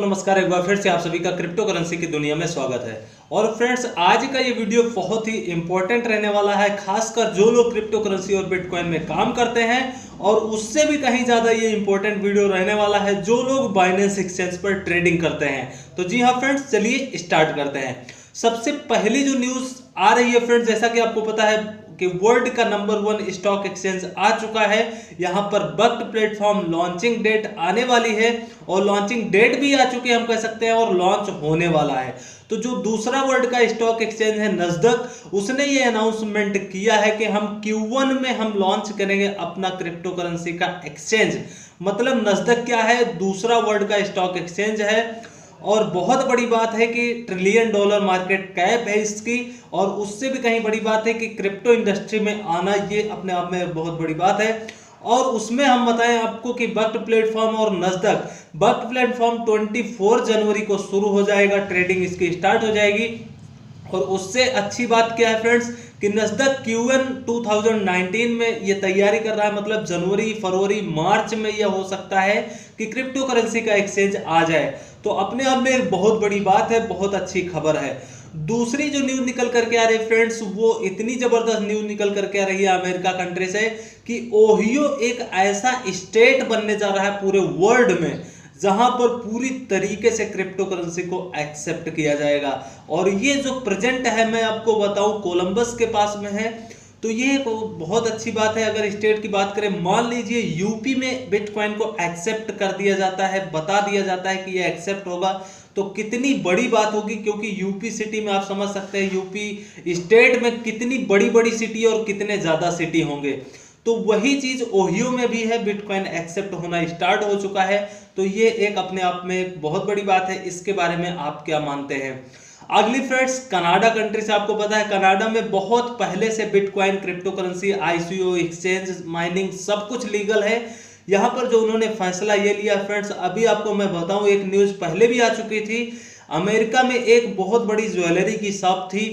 नमस्कार, एक बार फिर से आप सभी का क्रिप्टो करेंसी की दुनिया में स्वागत है। और फ्रेंड्स, आज का ये वीडियो बहुत ही इंपॉर्टेंट रहने वाला है, खासकर जो लोग क्रिप्टो करेंसी और बिटकॉइन में काम करते हैं। और उससे भी कहीं ज्यादा ये इंपॉर्टेंट वीडियो रहने वाला है जो लोग बाइनेंस एक्सचेंज पर ट्रेडिंग करते हैं। तो जी हाँ फ्रेंड्स, चलिए स्टार्ट करते हैं। सबसे पहली जो न्यूज आ रही है फ्रेंड्स, जैसा कि आपको पता है कि वर्ल्ड का नंबर 1 स्टॉक एक्सचेंज आ चुका है। यहां पर बक्ट प्लेटफॉर्म लॉन्चिंग डेट आने वाली है, और लॉन्चिंग डेट भी आ चुकी है हम कह सकते हैं, और लॉन्च होने वाला है। तो जो दूसरा वर्ल्ड का स्टॉक एक्सचेंज है नस्दक, उसने ये अनाउंसमेंट किया है कि हम Q1 में हम लॉन्च करेंगे अपना क्रिप्टो करेंसी का एक्सचेंज। मतलब नस्दक क्या है, दूसरा वर्ल्ड का स्टॉक एक्सचेंज है। और बहुत बड़ी बात है कि $1 ट्रिलियन मार्केट कैप है इसकी, और उससे भी कहीं बड़ी बात है कि क्रिप्टो इंडस्ट्री में आना ये अपने आप में बहुत बड़ी बात है। और उसमें हम बताएं आपको कि बक्ट प्लेटफॉर्म और नस्दक, बक्ट प्लेटफॉर्म 24 जनवरी को शुरू हो जाएगा, ट्रेडिंग इसकी स्टार्ट हो जाएगी। और उससे अच्छी बात क्या है फ्रेंड्स कि नस्दक Q1 2019 में ये तैयारी कर रहा है, मतलब जनवरी, फरवरी, मार्च में यह हो सकता है कि क्रिप्टो करेंसी का एक्सचेंज आ जाए। तो अपने आप में एक बहुत बड़ी बात है, बहुत अच्छी खबर है। दूसरी जो न्यूज निकल करके आ रही है फ्रेंड्स, वो इतनी जबरदस्त न्यूज निकल करके आ रही है अमेरिका कंट्री से कि ओहियो एक ऐसा स्टेट बनने जा रहा है पूरे वर्ल्ड में जहां पर पूरी तरीके से क्रिप्टो करेंसी को एक्सेप्ट किया जाएगा। और ये जो प्रेजेंट है, मैं आपको बताऊं, कोलंबस के पास में है। तो ये बहुत अच्छी बात है। अगर स्टेट की बात करें, मान लीजिए यूपी में बिटकॉइन को एक्सेप्ट कर दिया जाता है, बता दिया जाता है कि ये एक्सेप्ट होगा, तो कितनी बड़ी बात होगी। क्योंकि यूपी सिटी में आप समझ सकते हैं, यूपी स्टेट में कितनी बड़ी बड़ी सिटी और कितने ज्यादा सिटी होंगे। तो वही चीज ओहियो में भी है, बिटकॉइन एक्सेप्ट होना स्टार्ट हो चुका है। तो ये एक अपने आप में एक बहुत बड़ी बात है। इसके बारे में आप क्या मानते हैं? अगली फ्रेंड्स, कनाडा कंट्री से आपको पता है, कनाडा में बहुत पहले से bitcoin, crypto currency, ICO, exchange, mining सब कुछ लीगल है। यहां पर जो उन्होंने फैसला ये लिया फ्रेंड्स, अभी आपको मैं बताऊं, एक न्यूज पहले भी आ चुकी थी। अमेरिका में एक बहुत बड़ी ज्वेलरी की शॉप थी,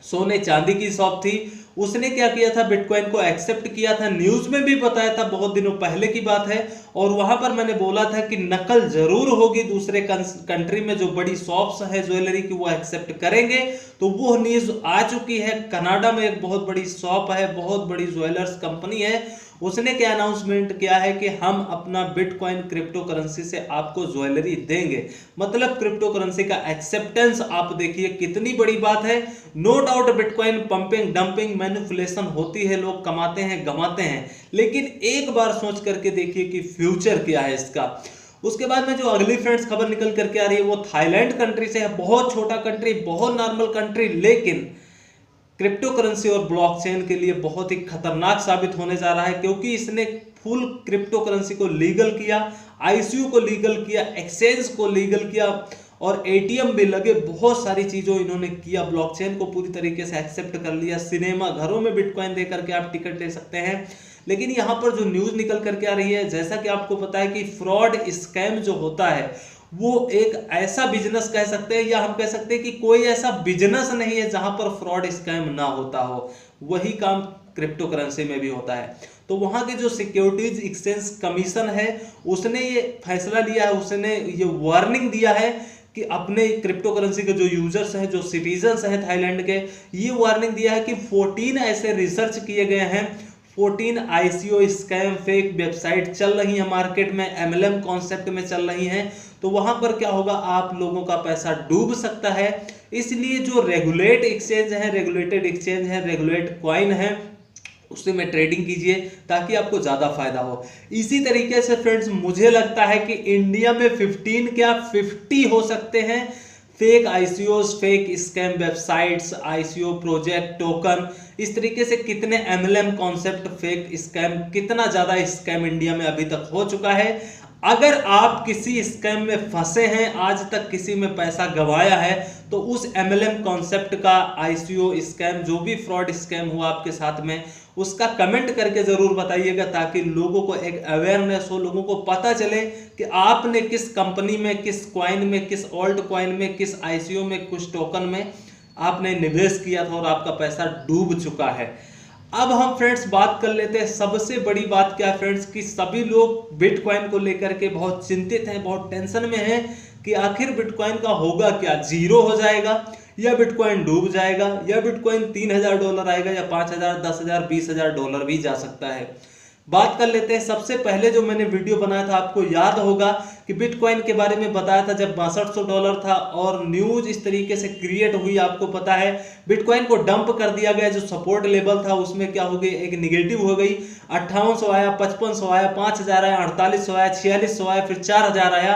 सोने चांदी की शॉप थी। उसने क्या किया था, बिटकॉइन को एक्सेप्ट किया था। न्यूज में भी बताया था, बहुत दिनों पहले की बात है। और वहां पर मैंने बोला था कि नकल जरूर होगी, दूसरे कंट्री में जो बड़ी शॉप्स है ज्वेलरी की वो एक्सेप्ट करेंगे। तो वो न्यूज आ चुकी है। कनाडा में एक बहुत बड़ी शॉप है, बहुत बड़ी ज्वेलर्स कंपनी है, उसने क्या अनाउंसमेंट किया है कि हम अपना बिटकॉइन क्रिप्टो करेंसी से आपको ज्वेलरी देंगे। मतलब क्रिप्टो करेंसी का एक्सेप्टेंस आप देखिए कितनी बड़ी बात है। No doubt bitcoin pumping, dumping, manipulation होती है, लोग कमाते हैं, गमाते हैं, लेकिन एक बार सोच करके देखिए कि फ्यूचर क्या है इसका। उसके बाद में जो अगली फ्रेंड्स खबर निकल करके आ रही है वो थाईलैंड कंट्री से है। बहुत छोटा कंट्री, बहुत नॉर्मल कंट्री, लेकिन क्रिप्टो करेंसी और ब्लॉकचेन के लिए बहुत ही खतरनाक साबित होने जा रहा है। क्योंकि इसने फुल क्रिप्टो करेंसी को लीगल किया, ICO को लीगल किया, एक्सचेंज को लीगल किया, और ATM भी लगे, बहुत सारी चीजों इन्होंने किया। ब्लॉकचेन को पूरी तरीके से एक्सेप्ट कर लिया। सिनेमा घरों में बिटकॉइन दे करके आप टिकट ले सकते हैं। लेकिन यहाँ पर जो न्यूज निकल करके आ रही है, जैसा कि आपको पता है कि फ्रॉड स्कैम जो होता है वो एक ऐसा बिजनेस कह सकते हैं, या हम कह सकते हैं कि कोई ऐसा बिजनेस नहीं है जहां पर फ्रॉड स्कैम ना होता हो। वही काम क्रिप्टो करेंसी में भी होता है। तो वहां के जो सिक्योरिटीज एक्सचेंज कमीशन है, उसने ये फैसला लिया है, उसने ये वार्निंग दिया है कि अपने क्रिप्टो करेंसी के जो यूजर्स हैं, जो सिटीजन्स हैं थाईलैंड के, ये वार्निंग दिया है कि 14 ऐसे रिसर्च किए गए हैं, 14 ICO स्कैम फेक वेबसाइट चल रही है मार्केट में, MLM कॉन्सेप्ट में चल रही हैं। तो वहां पर क्या होगा, आप लोगों का पैसा डूब सकता है। इसलिए जो रेगुलेट एक्सचेंज है, रेगुलेटेड एक्सचेंज है, रेगुलेट कॉइन है, उससे में ट्रेडिंग कीजिए ताकि आपको ज्यादा फायदा हो। इसी तरीके से फ्रेंड्स, मुझे लगता है कि इंडिया में 15 क्या 50 हो सकते हैं fake ICOs, fake scam websites, ICO project, token, इस तरीके से कितने MLM कॉन्सेप्ट, फेक स्कैम, कितना ज्यादा स्कैम इंडिया में अभी तक हो चुका है। अगर आप किसी स्कैम में फंसे हैं, आज तक किसी में पैसा गंवाया है, तो उस MLM कॉन्सेप्ट का, ICO स्कैम, जो भी फ्रॉड स्कैम हुआ आपके साथ में, उसका कमेंट करके जरूर बताइएगा, ताकि लोगों को एक अवेयरनेस हो, लोगों को पता चले कि आपने किस कंपनी में, किस कॉइन में, किस ऑल्ट कॉइन में, किस ICO में, कुछ टोकन में आपने निवेश किया था और आपका पैसा डूब चुका है। अब हम फ्रेंड्स बात कर लेते हैं, सबसे बड़ी बात क्या है फ्रेंड्स कि सभी लोग बिटकॉइन को लेकर के बहुत चिंतित हैं, बहुत टेंशन में हैं कि आखिर बिटकॉइन का होगा क्या, जीरो हो जाएगा या बिटकॉइन डूब जाएगा या बिटकॉइन $3000 आएगा या 5000, 10000, $20000 भी जा सकता है। बात कर लेते हैं। सबसे पहले जो मैंने वीडियो बनाया था, आपको याद होगा कि बिटकॉइन के बारे में बताया था जब $6200 था और न्यूज इस तरीके से क्रिएट हुई, आपको पता है बिटकॉइन को डंप कर दिया गया। जो सपोर्ट लेवल था उसमें क्या हो गई, एक निगेटिव हो गई। 5800 आया, 5500 आया, 5000 आया, 4800 आया, 4600 आया, फिर 4000 आया।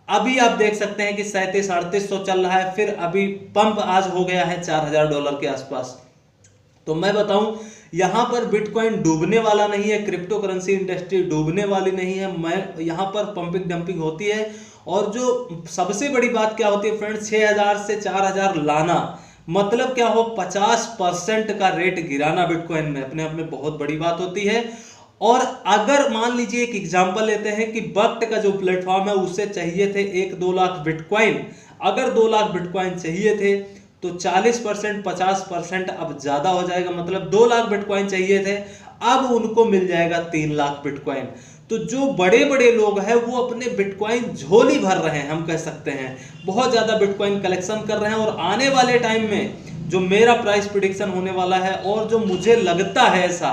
अभी आप देख सकते हैं कि 3700-3800 चल रहा है। फिर अभी पंप आज हो गया है $4000 के आसपास। तो मैं बताऊं, यहां पर बिटकॉइन डूबने वाला नहीं है, क्रिप्टो करेंसी इंडस्ट्री डूबने वाली नहीं है। मैं यहां पर पंपिंग डंपिंग होती है। और जो सबसे बड़ी बात क्या होती है फ्रेंड्स, 6000 से 4000 लाना मतलब क्या हो, 50% का रेट गिराना बिटकॉइन में अपने आप में बहुत बड़ी बात होती है। और अगर मान लीजिए एक एग्जांपल लेते हैं कि वक्त का जो प्लेटफॉर्म है उससे चाहिए थे 1-2 लाख बिटकॉइन, अगर 2 लाख बिटकॉइन चाहिए थे तो 40%, 50% अब ज्यादा हो जाएगा। मतलब 2 लाख बिटकॉइन चाहिए थे, अब उनको मिल जाएगा 3 लाख बिटकॉइन। तो जो बड़े बड़े लोग हैं वो अपने बिटकॉइन झोली भर रहे हैं, हम कह सकते हैं बहुत ज्यादा बिटकॉइन कलेक्शन कर रहे हैं। और आने वाले टाइम में जो मेरा प्राइस प्रेडिक्शन होने वाला है और जो मुझे लगता है ऐसा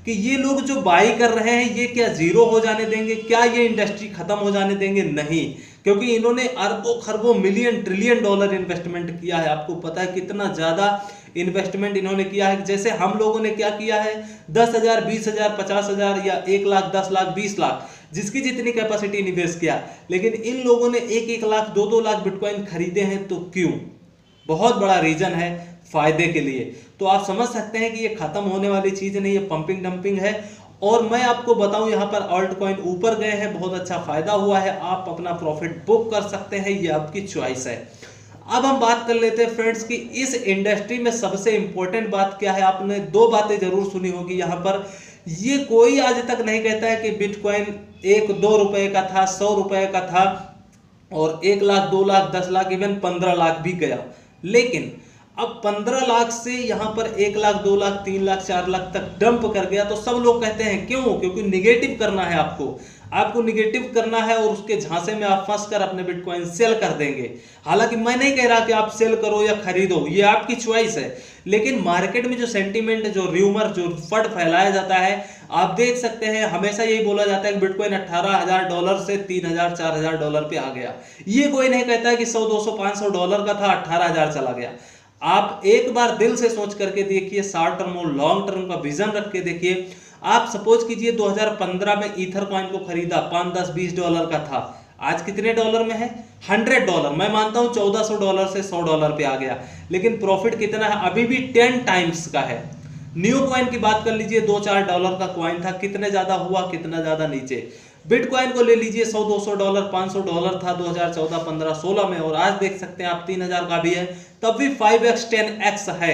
कि ये लोग जो बाई कर रहे हैं ये क्या जीरो हो जाने देंगे, क्या ये इंडस्ट्री खत्म हो जाने देंगे? नहीं, क्योंकि इन्होंने अरबों खरबों मिलियन ट्रिलियन डॉलर इन्वेस्टमेंट किया है। आपको पता है कितना ज्यादा इन्वेस्टमेंट इन्होंने किया है। जैसे हम लोगों ने क्या किया है, 10,000, 20,000, 50,000 या 1 लाख, 10 लाख, 20 लाख, जिसकी जितनी कैपेसिटी निवेश किया। लेकिन इन लोगों ने 1-1 लाख, 2-2 लाख बिटकॉइन खरीदे हैं। तो क्यों? बहुत बड़ा रीजन है, फायदे के लिए। तो आप समझ सकते हैं कि ये खत्म होने वाली चीज नहीं, ये पंपिंग डंपिंग है। और मैं आपको बताऊं, यहां पर ऑल्ट कॉइन ऊपर गए हैं, बहुत अच्छा फायदा हुआ है, आप अपना प्रॉफिट बुक कर सकते हैं, ये आपकी चॉइस है। अब हम बात कर लेते हैं फ्रेंड्स कि इस इंडस्ट्री में सबसे इंपॉर्टेंट बात क्या है। आपने 2 बातें जरूर सुनी होगी यहां पर। ये कोई आज तक नहीं कहता है कि बिटकॉइन 1-2 रुपए का था, 100 रुपए का था और 1 लाख, 2 लाख, 10 लाख, इवन 15 लाख भी गया। लेकिन अब 15 लाख से यहां पर 1 लाख, 2 लाख, 3 लाख, 4 लाख तक डंप कर गया। तो सब लोग कहते हैं क्यों? क्योंकि निगेटिव करना है आपको निगेटिव करना है और उसके झांसे में आप फंस कर अपने बिटकॉइन सेल कर देंगे। हालांकि मैं नहीं कह रहा कि आप सेल करो या खरीदो, ये आपकी चॉइस है। लेकिन मार्केट में जो सेंटीमेंट, जो र्यूमर, जो फट फैलाया जाता है, आप देख सकते हैं हमेशा यही बोला जाता है कि बिटकॉइन $18,000 से $3,000, $4,000 पे आ गया। ये कोई नहीं कहता है कि 100, 200, $500 का था, 18,000 चला गया। आप एक बार दिल से सोच करके देखिए, शॉर्ट टर्म और लॉन्ग टर्म का विजन रख के देखिए। आप सपोज कीजिए 2015 में ईथर कॉइन को खरीदा, 5, 10, $20 का था, आज कितने डॉलर में है? $100। मैं मानता हूं $1400 से $100 पे आ गया। लेकिन प्रॉफिट कितना है? अभी भी 10 टाइम्स का है। न्यू कॉइन की बात कर लीजिए, $2-4 का कॉइन था, कितने ज्यादा हुआ, कितना ज्यादा नीचे। बिटकॉइन को ले लीजिए, $100-200, $500 था 2014, 15, 16 में, और आज देख सकते हैं आप 3000 का भी है, तब भी 5x 10x है।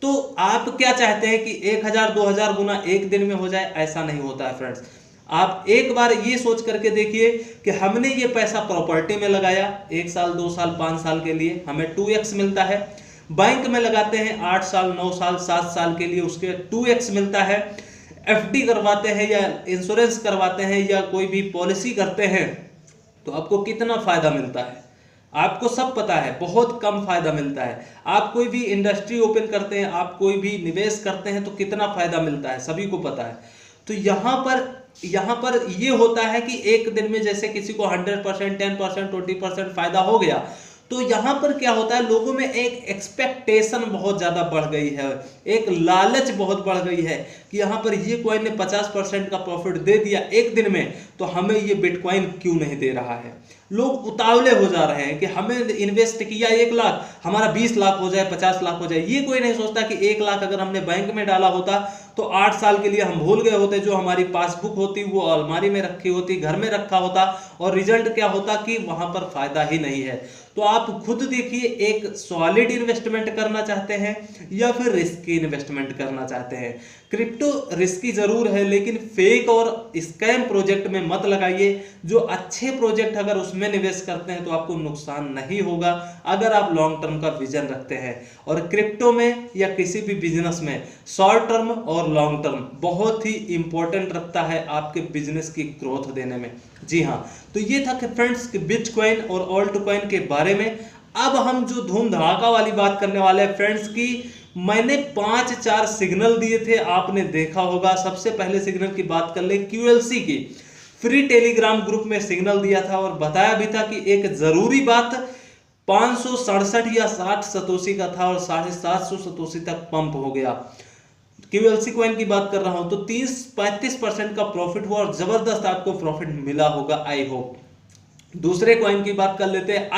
तो आप क्या चाहते हैं कि 1000, 2000 गुना एक दिन में हो जाए? ऐसा नहीं होता है फ्रेंड्स। आप एक बार ये सोच करके देखिए कि हमने ये पैसा प्रॉपर्टी में लगाया 1 साल, 2 साल, 5 साल के लिए, हमें 2x मिलता है। बैंक में लगाते हैं 8 साल, 9 साल, 7 साल के लिए, उसके 2x मिलता है। एफडी करवाते हैं या इंश्योरेंस करवाते हैं या कोई भी पॉलिसी करते हैं तो आपको कितना फायदा मिलता है? आपको सब पता है, बहुत कम फायदा मिलता है। आप कोई भी इंडस्ट्री ओपन करते हैं, आप कोई भी निवेश करते हैं तो कितना फायदा मिलता है, सभी को पता है। तो यहाँ पर ये होता है कि एक दिन में जैसे किसी को 100%, 10%, 20% फायदा हो गया, तो यहां पर क्या होता है, लोगों में एक एक्सपेक्टेशन बहुत ज्यादा बढ़ गई है, एक लालच बहुत बढ़ गई है कि यहां पर ये कॉइन ने 50% का प्रॉफिट दे दिया एक दिन में, तो हमें ये बिटकॉइन क्यों नहीं दे रहा है। लोग उतावले हो जा रहे हैं कि हमें इन्वेस्ट किया 1 लाख, हमारा 20 लाख हो जाए, 50 लाख हो जाए। ये कोई नहीं सोचता कि 1 लाख अगर हमने बैंक में डाला होता तो 8 साल के लिए हम भूल गए होते, जो हमारी पासबुक होती वो अलमारी में रखी होती, घर में रखा होता, और रिजल्ट क्या होता कि वहां पर फायदा ही नहीं है। तो आप खुद देखिए, एक सॉलिड इन्वेस्टमेंट करना चाहते हैं या फिर रिस्की इन्वेस्टमेंट करना चाहते हैं। क्रिप्टो रिस्की जरूर है, लेकिन फेक और स्कैम प्रोजेक्ट में मत लगाइए। जो अच्छे प्रोजेक्ट अगर उसमें उसमें निवेश करते हैं तो आपको नुकसान नहीं होगा अगर आप लॉन्ग टर्म का विजन रखते हैं। और क्रिप्टो में या किसी भी बिजनेस में शॉर्ट टर्म और लॉन्ग टर्म बहुत ही इंपॉर्टेंट रखता है आपके बिजनेस की ग्रोथ देने में। जी हाँ, तो ये था फ्रेंड्स बिटकॉइन और ऑल्ट कॉइन के बारे में। अब हम जो धूम धड़ाका वाली बात करने वाले हैं फ्रेंड्स की, मैंने 5-4 सिग्नल दिए थे, आपने देखा होगा। सबसे पहले सिग्नल की बात कर ले QLC की, फ्री टेलीग्राम ग्रुप में सिग्नल दिया था और बताया भी था कि एक जरूरी बात 567 या 60 सतोशी का था और 750 सतोशी तक पंप हो गया। QLC कॉइन की बात कर रहा हूं तो 30-35% का प्रॉफिट हुआ और जबरदस्त आपको प्रॉफिट मिला होगा, आई होप। दूसरे कॉइन की बात कर लेते हैं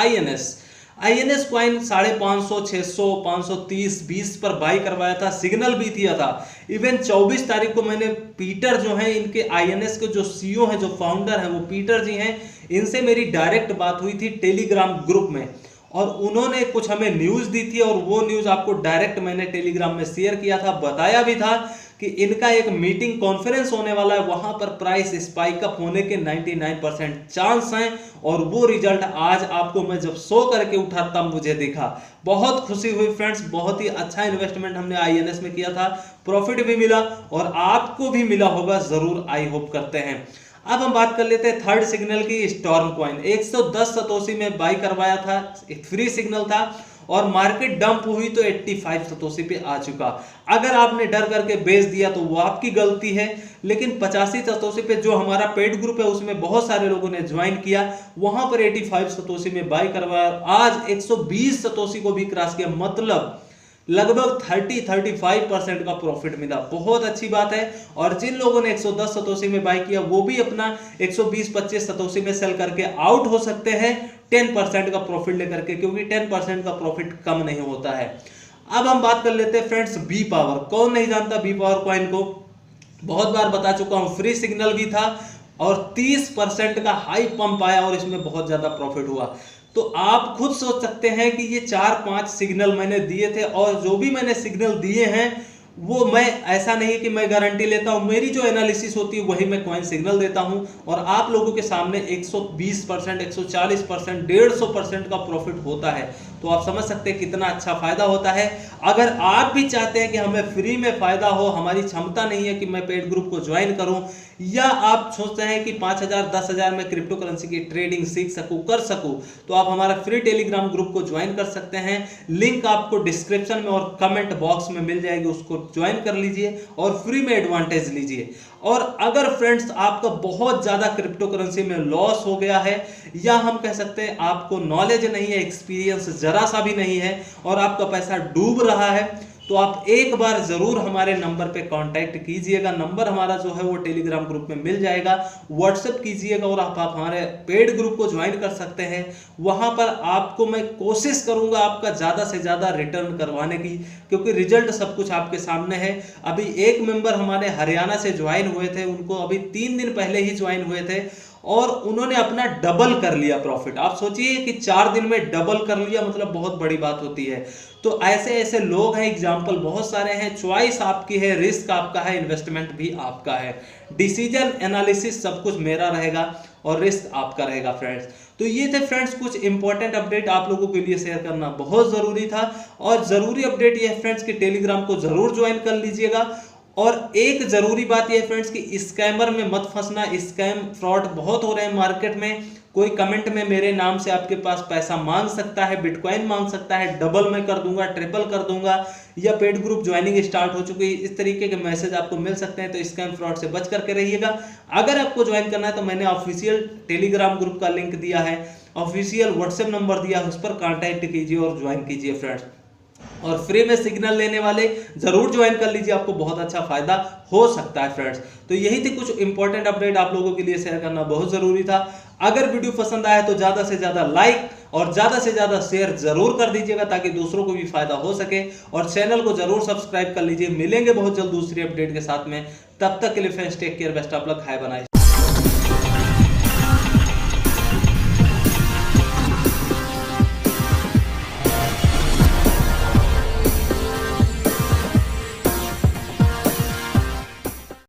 INS कॉइन 550, 600, 530, 20 पर बाई करवाया था, सिग्नल भी दिया था। इवन 24 तारीख को मैंने पीटर जो है इनके INS के जो CEO हैं, जो फाउंडर हैं, वो पीटर जी हैं, इनसे मेरी डायरेक्ट बात हुई थी टेलीग्राम ग्रुप में और उन्होंने कुछ हमें न्यूज़ दी थी और वो न्यूज़ आपको डायरेक्ट मैंने टेलीग्राम में शेयर किया था। बताया भी था कि इनका एक मीटिंग कॉन्फ्रेंस होने वाला है, वहां पर प्राइस स्पाइक अप होने के 99% चांस हैं और वो रिजल्ट आज आपको मैं जब शो करके उठा तब मुझे दिखा। बहुत खुशी हुई फ्रेंड्स, बहुत ही अच्छा इन्वेस्टमेंट हमने INS में किया था, प्रॉफिट भी मिला और आपको भी मिला होगा जरूर, आई होप करते हैं। अब हम बात कर लेते हैं थर्ड सिग्नल की, स्टॉर्म कॉइन 110 सतोशी में बाई करवाया था, एक फ्री सिग्नल था और मार्केट डंप हुई तो 85 सतोशी पे आ चुका। अगर आपने डर करके बेच दिया तो वो आपकी गलती है, लेकिन 85 सतोशी पे जो हमारा पेड ग्रुप है उसमें बहुत सारे लोगों ने ज्वाइन किया, वहां पर 85 सतोशी में बाई करवाया, आज 120 सतोशी को भी क्रॉस किया, मतलब लगभग 30-35% का प्रॉफिट मिला। बहुत अच्छी बात है। और जिन लोगों ने 110 सतोशी में बाई किया वो भी अपना 120-25 सतोशी में सेल करके आउट हो सकते हैं 10% का प्रॉफिट लेकर के, क्योंकि 10% का प्रॉफिट कम नहीं होता है। अब हम बात कर लेते हैं फ्रेंड्स बी पावर। कौन नहीं जानता बी पावर कॉइन को, बहुत बार बता चुका हूं, फ्री सिग्नल भी था और 30% का हाई पंप आया और इसमें बहुत ज्यादा प्रॉफिट हुआ। तो आप खुद सोच सकते हैं कि ये 4-5 सिग्नल मैंने दिए थे और जो भी मैंने सिग्नल दिए हैं वो मैं ऐसा नहीं कि मैं गारंटी लेता हूं, मेरी जो एनालिसिस होती है वही मैं कॉइन सिग्नल देता हूं और आप लोगों के सामने 120%, 140%, 150% का प्रॉफिट होता है। तो आप समझ सकते हैं कितना अच्छा फायदा होता है। अगर आप भी चाहते हैं कि हमें फ्री में फायदा हो, हमारी क्षमता नहीं है कि मैं पेड ग्रुप को ज्वाइन करूं, या आप सोचते हैं कि 5,000 10,000 में क्रिप्टो करेंसी की ट्रेडिंग सीख सकूं, कर सकूं, तो आप हमारा फ्री टेलीग्राम ग्रुप को ज्वाइन कर सकते हैं। लिंक आपको डिस्क्रिप्शन में और कमेंट बॉक्स में मिल जाएगी, उसको ज्वाइन कर लीजिए और फ्री में एडवांटेज लीजिए। और अगर फ्रेंड्स आपका बहुत ज्यादा क्रिप्टो करेंसी में लॉस हो गया है, या हम कह सकते हैं आपको नॉलेज नहीं है, एक्सपीरियंस जरा सा भी नहीं है और आपका पैसा डूब रहा है, तो आप एक बार जरूर हमारे नंबर पे कांटेक्ट कीजिएगा। नंबर हमारा जो है वो टेलीग्राम ग्रुप में मिल जाएगा, व्हाट्सएप कीजिएगा और आप हमारे पेड ग्रुप को ज्वाइन कर सकते हैं। वहां पर आपको मैं कोशिश करूंगा आपका ज्यादा से ज्यादा रिटर्न करवाने की, क्योंकि रिजल्ट सब कुछ आपके सामने है। अभी एक मेंबर हमारे हरियाणा से ज्वाइन हुए थे, उनको अभी 3 दिन पहले ही ज्वाइन हुए थे और उन्होंने अपना डबल कर लिया प्रॉफिट। आप सोचिए कि 4 दिन में डबल कर लिया, मतलब बहुत बड़ी बात होती है। तो ऐसे ऐसे लोग हैं, एग्जाम्पल बहुत सारे हैं। चॉइस आपकी है, रिस्क आपका है, इन्वेस्टमेंट भी आपका है, डिसीजन एनालिसिस सब कुछ मेरा रहेगा और रिस्क आपका रहेगा फ्रेंड्स। तो ये थे फ्रेंड्स कुछ इंपॉर्टेंट अपडेट आप लोगों के लिए शेयर करना बहुत जरूरी था। और जरूरी अपडेट ये है फ्रेंड्स कि टेलीग्राम को जरूर ज्वाइन कर लीजिएगा। और एक जरूरी बात यह है फ्रेंड्स कि स्कैमर में मत फंसना, स्कैम फ्रॉड बहुत हो रहे हैं मार्केट में। कोई कमेंट में मेरे नाम से आपके पास पैसा मांग सकता है, बिटकॉइन मांग सकता है, डबल मैं कर दूंगा, ट्रिपल कर दूंगा, या पेड ग्रुप ज्वाइनिंग स्टार्ट हो चुकी है, इस तरीके के मैसेज आपको मिल सकते हैं। तो स्कैम फ्रॉड से बच करके रहिएगा। अगर आपको ज्वाइन करना है तो मैंने ऑफिशियल टेलीग्राम ग्रुप का लिंक दिया है, ऑफिशियल व्हाट्सएप नंबर दिया है, उस पर कॉन्टैक्ट कीजिए और ज्वाइन कीजिए फ्रेंड्स। और फ्री में सिग्नल लेने वाले जरूर ज्वाइन कर लीजिए, आपको बहुत अच्छा फायदा हो सकता है फ्रेंड्स। तो यही थी कुछ इंपॉर्टेंट अपडेट आप लोगों के लिए शेयर करना बहुत जरूरी था। अगर वीडियो पसंद आया तो ज्यादा से ज्यादा लाइक और ज्यादा से ज्यादा शेयर जरूर कर दीजिएगा ताकि दूसरों को भी फायदा हो सके। और चैनल को जरूर सब्सक्राइब कर लीजिए। मिलेंगे बहुत जल्द दूसरी अपडेट के साथ में, तब तक के लिए friends take care, best of luck, hi बनाइस।